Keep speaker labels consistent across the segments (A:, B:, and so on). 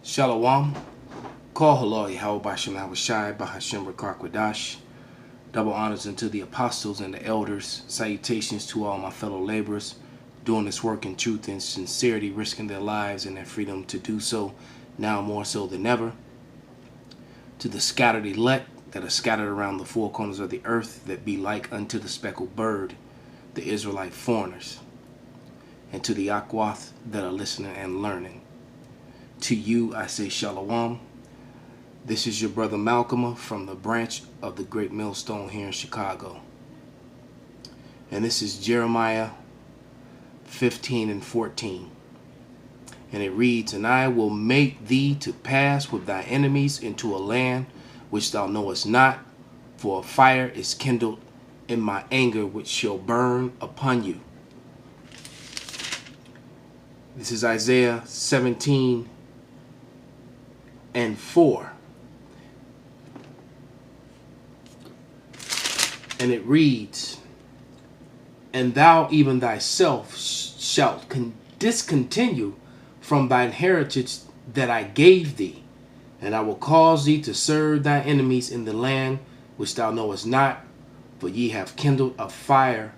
A: Shalom. Call Halal Yahweh Bashem Hawashai Bahashem Rakakwadash. Double honors unto the apostles and the elders. Salutations to all my fellow laborers doing this work in truth and sincerity, risking their lives and their freedom to do so, now more so than ever. To the scattered elect that are scattered around the four corners of the earth, that be like unto the speckled bird, the Israelite foreigners. And to the Akwath that are listening and learning. To you I say Shalom. This is your brother Malcolm from the branch of the Great Millstone here in Chicago. And this is Jeremiah 15 and 14. And it reads, And I will make thee to pass with thy enemies into a land which thou knowest not, for a fire is kindled in my anger which shall burn upon you. This is Isaiah 17 and 4. And it reads, And thou even thyself shalt discontinue from thine heritage that I gave thee, and I will cause thee to serve thy enemies in the land which thou knowest not, for ye have kindled a fire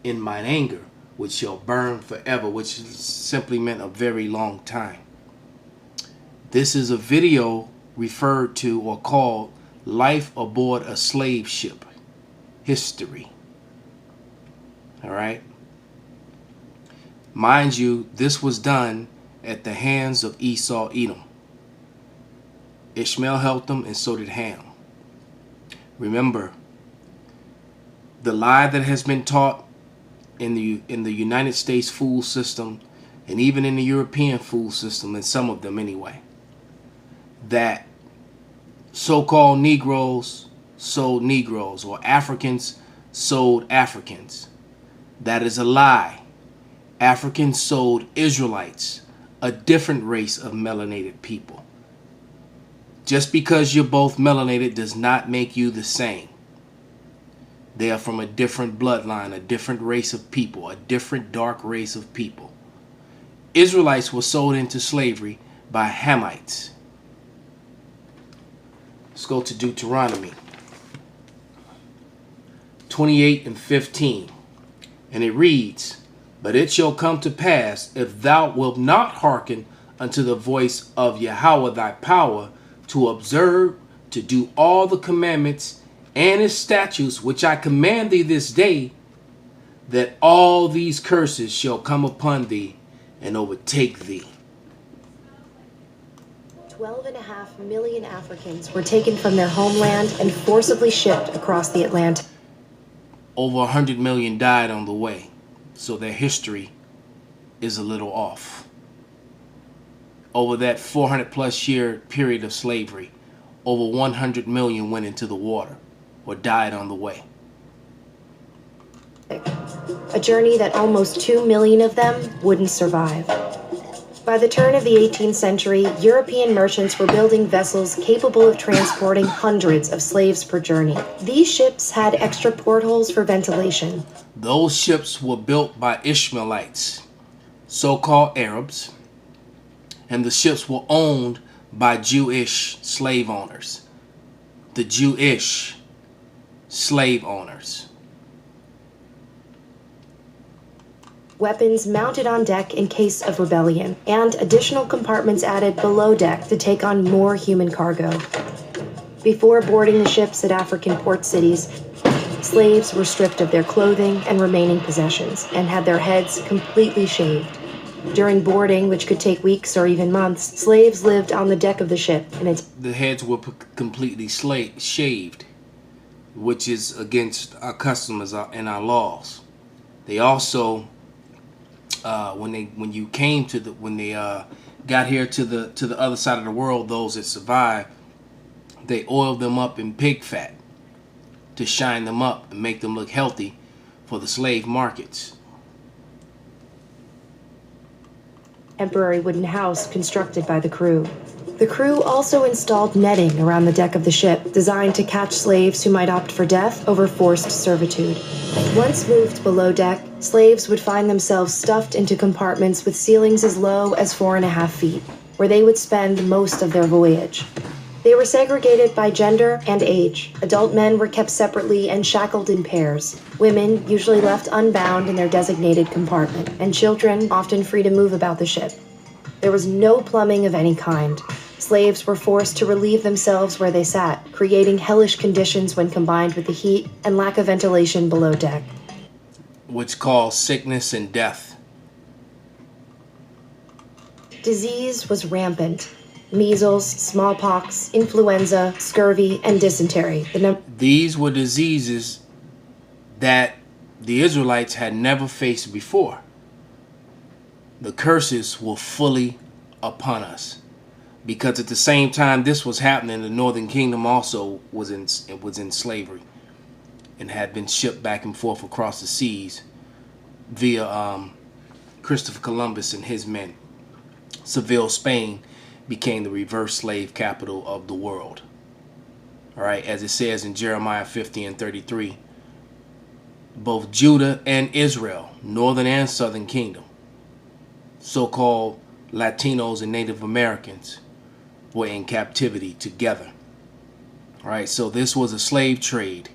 A: in mine anger, which shall burn forever, which simply meant a very long time. This is a video referred to or called Life Aboard a Slave Ship History. All right. Mind you, this was done at the hands of Esau, Edom. Ishmael helped them, and so did Ham. Remember, the lie that has been taught in the United States food system, and even in the European food system, and some of them anyway, that so-called Negroes sold Negroes, or Africans sold Africans. That is a lie. Africans sold Israelites, a different race of melanated people. Just because you're both melanated does not make you the same. They are from a different bloodline, a different race of people, a different dark race of people. Israelites were sold into slavery by Hamites. Let's go to Deuteronomy 28 and 15. And it reads, But it shall come to pass, if thou wilt not hearken unto the voice of Yahweh thy power, to observe, to do all the commandments and his statutes which I command thee this day, that all these curses shall come upon thee and overtake thee.
B: 12.5 million Africans were taken from their homeland and forcibly shipped across the Atlantic.
A: Over 100 million died on the way, so their history is a little off. Over that 400 plus year period of slavery, over 100 million went into the water or died on the way.
B: A journey that almost 2 million of them wouldn't survive. By the turn of the 18th century, European merchants were building vessels capable of transporting hundreds of slaves per journey. These ships had extra portholes for ventilation.
A: Those ships were built by Ishmaelites, so-called Arabs, and the ships were owned by Jewish slave owners. The Jewish slave owners.
B: Weapons mounted on deck in case of rebellion, and additional compartments added below deck to take on more human cargo. Before boarding the ships at African port cities, slaves were stripped of their clothing and remaining possessions, and had their heads completely shaved. During boarding, which could take weeks or even months, slaves lived on the deck of the ship.
A: The heads were completely shaved, which is against our customs and our laws. They also, when they got here to the other side of the world, those that survived, they oiled them up in pig fat to shine them up and make them look healthy for the slave markets.
B: Temporary wooden house constructed by the crew. The crew also installed netting around the deck of the ship, designed to catch slaves who might opt for death over forced servitude. Once moved below deck, slaves would find themselves stuffed into compartments with ceilings as low as 4.5 feet, where they would spend most of their voyage. They were segregated by gender and age. Adult men were kept separately and shackled in pairs. Women usually left unbound in their designated compartment, and children often free to move about the ship. There was no plumbing of any kind. Slaves were forced to relieve themselves where they sat, creating hellish conditions when combined with the heat and lack of ventilation below deck,
A: which caused sickness and death.
B: Disease was rampant. Measles, smallpox, influenza, scurvy, and dysentery.
A: These were diseases that the Israelites had never faced before. The curses were fully upon us, because at the same time this was happening, the Northern Kingdom also was in slavery and had been shipped back and forth across the seas via Christopher Columbus and his men. Seville, Spain, became the reverse slave capital of the world. All right, as it says in Jeremiah 50 and 33, both Judah and Israel, Northern and Southern Kingdom, so-called Latinos and Native Americans, were in captivity together. All right, so this was a slave trade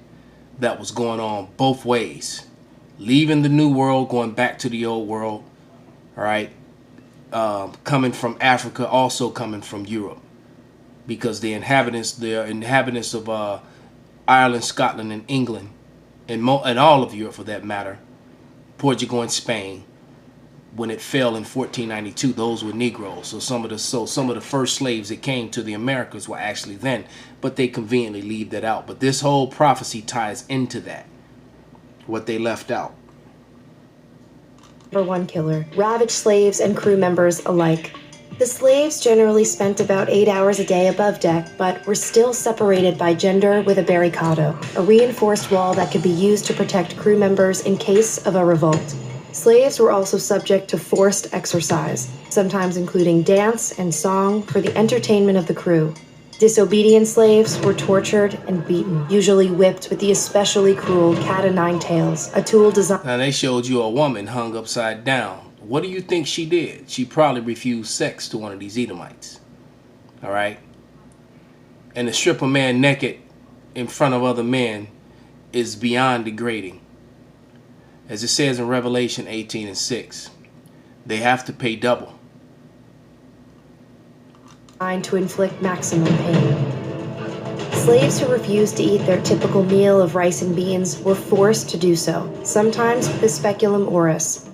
A: that was going on both ways, leaving the New World, going back to the Old World. All right, coming from Africa, also coming from Europe, because the inhabitants of Ireland, Scotland, and England, and all of Europe for that matter, Portugal and Spain, when it fell in 1492, those were Negroes. So some of the first slaves that came to the Americas were actually then, but they conveniently leave that out. But this whole prophecy ties into that, what they left out.
B: Number one killer ravaged slaves and crew members alike. The slaves generally spent about 8 hours a day above deck, but were still separated by gender with a barricado, a reinforced wall that could be used to protect crew members in case of a revolt. Slaves were also subject to forced exercise, sometimes including dance and song for the entertainment of the crew. Disobedient slaves were tortured and beaten, usually whipped with the especially cruel cat-o'-nine-tails, a tool designed...
A: Now they showed you a woman hung upside down. What do you think she did? She probably refused sex to one of these Edomites. All right? And to strip a man naked in front of other men is beyond degrading. As it says in Revelation 18 and 6, they have to pay double.
B: To inflict maximum pain. Slaves who refused to eat their typical meal of rice and beans were forced to do so, sometimes with the speculum oris,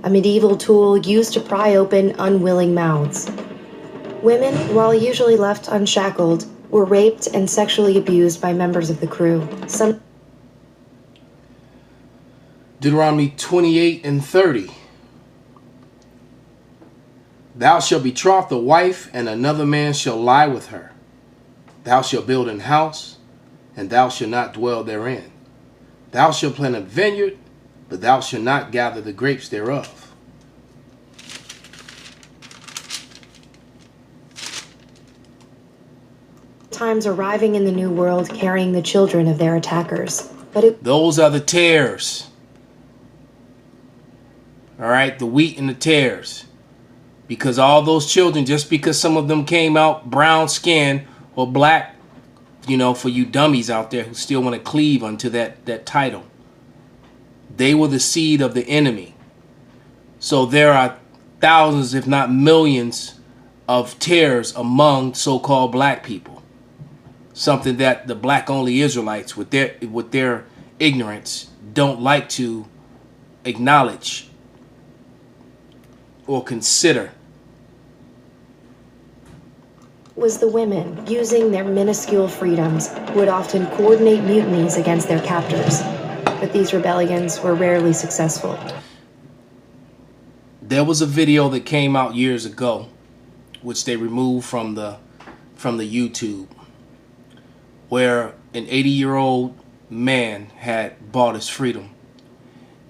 B: a medieval tool used to pry open unwilling mouths. Women, while usually left unshackled, were raped and sexually abused by members of the crew.
A: Deuteronomy 28 and 30. Thou shalt betroth a wife, and another man shall lie with her. Thou shalt build an house, and thou shalt not dwell therein. Thou shalt plant a vineyard, but thou shalt not gather the grapes thereof.
B: Times arriving in the New World carrying the children of their attackers.
A: Those are the tares. All right, the wheat and the tares. Because all those children, just because some of them came out brown skin or black, you know, for you dummies out there who still want to cleave unto that title, they were the seed of the enemy. So there are thousands, if not millions, of tares among so-called black people. Something that the black-only Israelites, with their ignorance, don't like to acknowledge or consider.
B: Was the women, using their minuscule freedoms, would often coordinate mutinies against their captors. But these rebellions were rarely successful.
A: There was a video that came out years ago, which they removed from the YouTube, where an 80-year-old man had bought his freedom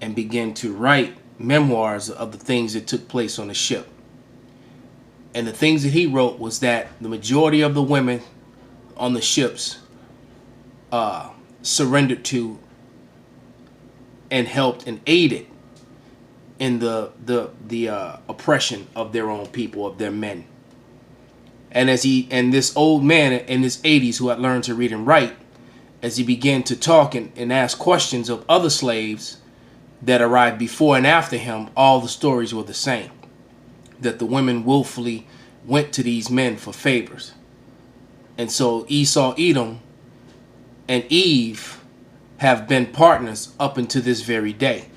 A: and began to write memoirs of the things that took place on the ship. And the things that he wrote was that the majority of the women on the ships surrendered to and helped and aided in the oppression of their own people, of their men. And this old man in his 80s who had learned to read and write, as he began to talk and ask questions of other slaves that arrived before and after him, all the stories were the same. That the women willfully went to these men for favors. And so Esau, Edom, and Eve have been partners up until this very day.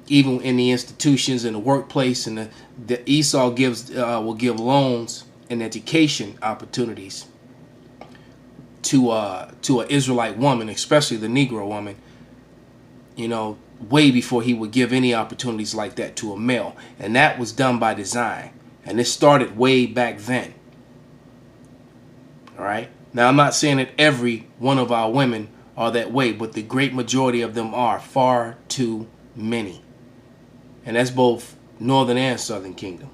A: Even in the institutions, in the workplace, and the Esau will give loans and education opportunities to an Israelite woman, especially the Negro woman, you know, way before he would give any opportunities like that to a male. And that was done by design. And it started way back then. All right. Now, I'm not saying that every one of our women are that way, but the great majority of them are, far too many. And that's both Northern and Southern Kingdom.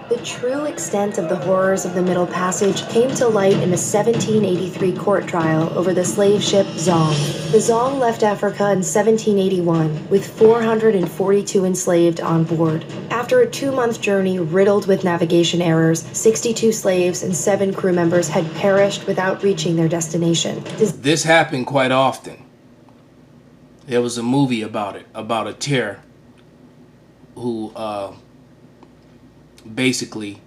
B: The true extent of the horrors of the Middle Passage came to light in a 1783 court trial over the slave ship Zong. The Zong left Africa in 1781 with 442 enslaved on board. After a 2-month journey riddled with navigation errors, 62 slaves and 7 crew members had perished without reaching their destination.
A: This happened quite often. There was a movie about it, about a terror who basically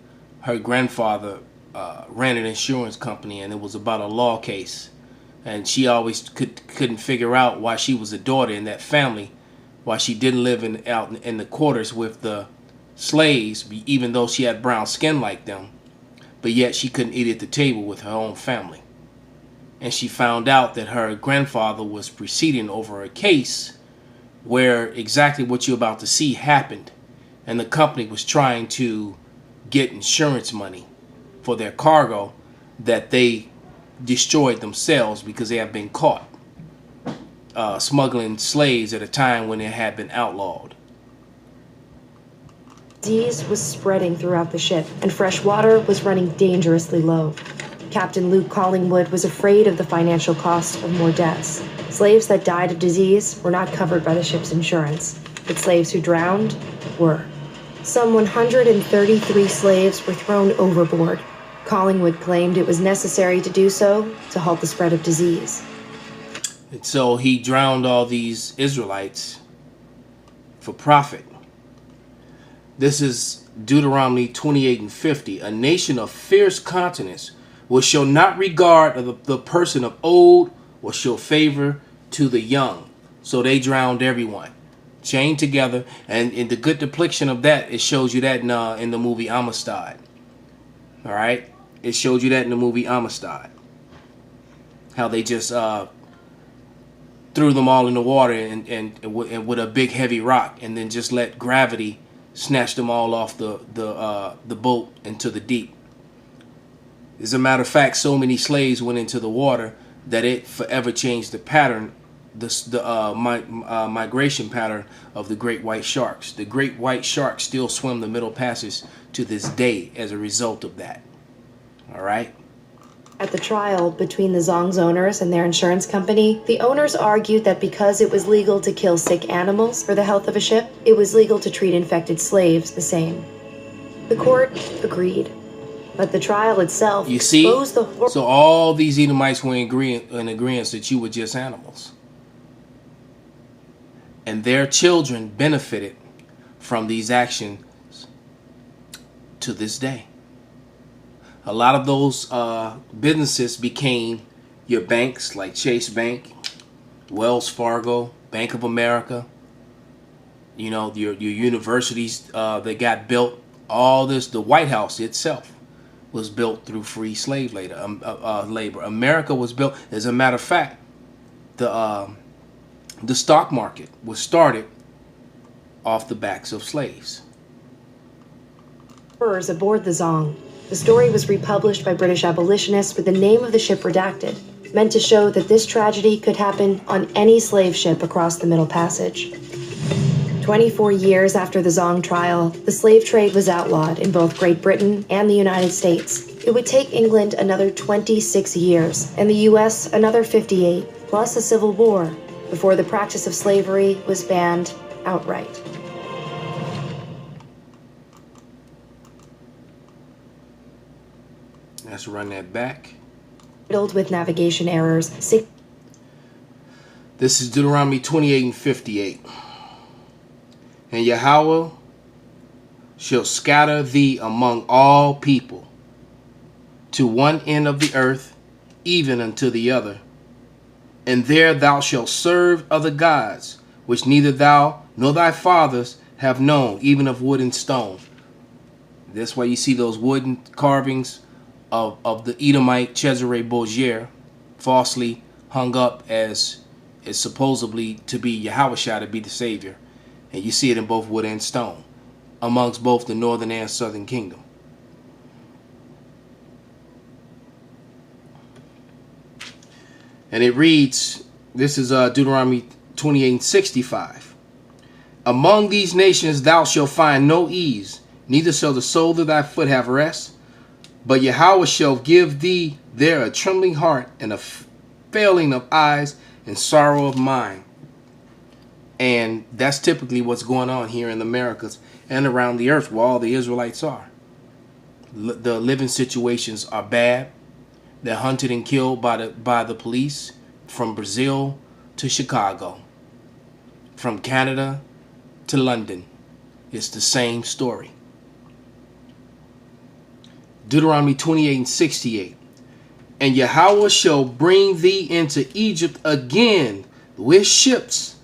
A: her grandfather ran an insurance company, and it was about a law case, and she always couldn't figure out why she was a daughter in that family, why she didn't live out in the quarters with the slaves, even though she had brown skin like them, but yet she couldn't eat at the table with her own family. And she found out that her grandfather was proceeding over a case where exactly what you're about to see happened. And the company was trying to get insurance money for their cargo that they destroyed themselves because they had been caught smuggling slaves at a time when it had been outlawed.
B: Disease was spreading throughout the ship, and fresh water was running dangerously low. Captain Luke Collingwood was afraid of the financial cost of more deaths. Slaves that died of disease were not covered by the ship's insurance, but slaves who drowned were. Some 133 slaves were thrown overboard. Collingwood claimed it was necessary to do so to halt the spread of disease.
A: And so he drowned all these Israelites for profit. This is Deuteronomy 28:50. A nation of fierce countenance will show not regard of the person of old, or show favor to the young. So they drowned everyone, chained together. And in the good depiction of that, it shows you that in the movie Amistad. All right, it showed you that in the movie Amistad, how they just threw them all in the water and with a big heavy rock, and then just let gravity snatch them all off the boat into the deep. As a matter of fact, so many slaves went into the water that it forever changed the pattern, the migration pattern of the great white sharks. The great white sharks still swim the Middle Passage to this day as a result of that. All right?
B: At the trial between the Zong's owners and their insurance company, the owners argued that because it was legal to kill sick animals for the health of a ship, it was legal to treat infected slaves the same. The court agreed. But the trial itself exposed the horror.
A: So all these Edomites were in agreement that you were just animals. And their children benefited from these actions to this day. A lot of those businesses became your banks, like Chase Bank, Wells Fargo, Bank of America. You know, your universities that got built. All this, the White House itself was built through free slave labor. America was built. As a matter of fact, the stock market was started off the backs of slaves.
B: Horrors aboard the Zong. The story was republished by British abolitionists with the name of the ship redacted, meant to show that this tragedy could happen on any slave ship across the Middle Passage. 24 years after the Zong trial, the slave trade was outlawed in both Great Britain and the United States. It would take England another 26 years, and the US another 58, plus a civil war, before the practice of slavery was banned outright.
A: Let's run that back.
B: Riddled with navigation errors.
A: This is Deuteronomy 28 and 58. And Yahweh shall scatter thee among all people to one end of the earth, even unto the other. And there thou shalt serve other gods, which neither thou nor thy fathers have known, even of wood and stone. That's why you see those wooden carvings of the Edomite Cesare Borgia, falsely hung up as supposedly to be Yahushua, to be the Savior. And you see it in both wood and stone, amongst both the northern and southern kingdom. And it reads, this is Deuteronomy 28:65. Among these nations thou shalt find no ease, neither shall the sole of thy foot have rest. But Yahweh shall give thee there a trembling heart and a failing of eyes and sorrow of mind. And that's typically what's going on here in the Americas and around the earth where all the Israelites are. The living situations are bad. They're hunted and killed by the police from Brazil to Chicago, from Canada to London. It's the same story. Deuteronomy 28:68. And Yahweh shall bring thee into Egypt again with ships,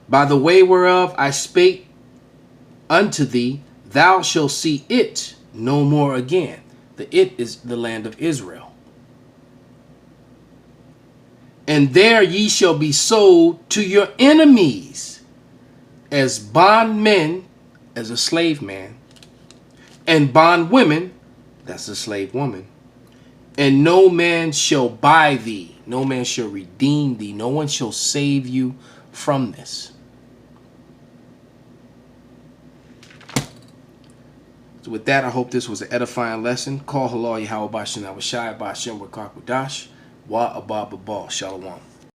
A: by the way whereof I spake unto thee. Thou shalt see it no more again. The it is the land of Israel. And there ye shall be sold to your enemies as bondmen, as a slave man, and bondwomen, that's a slave woman. And no man shall buy thee, no man shall redeem thee, no one shall save you from this. So with that, I hope this was an edifying lesson. Call halal Yahweh Bashin Awashai Bashin Wakakwadash. Wa Abba Babal. Shalom.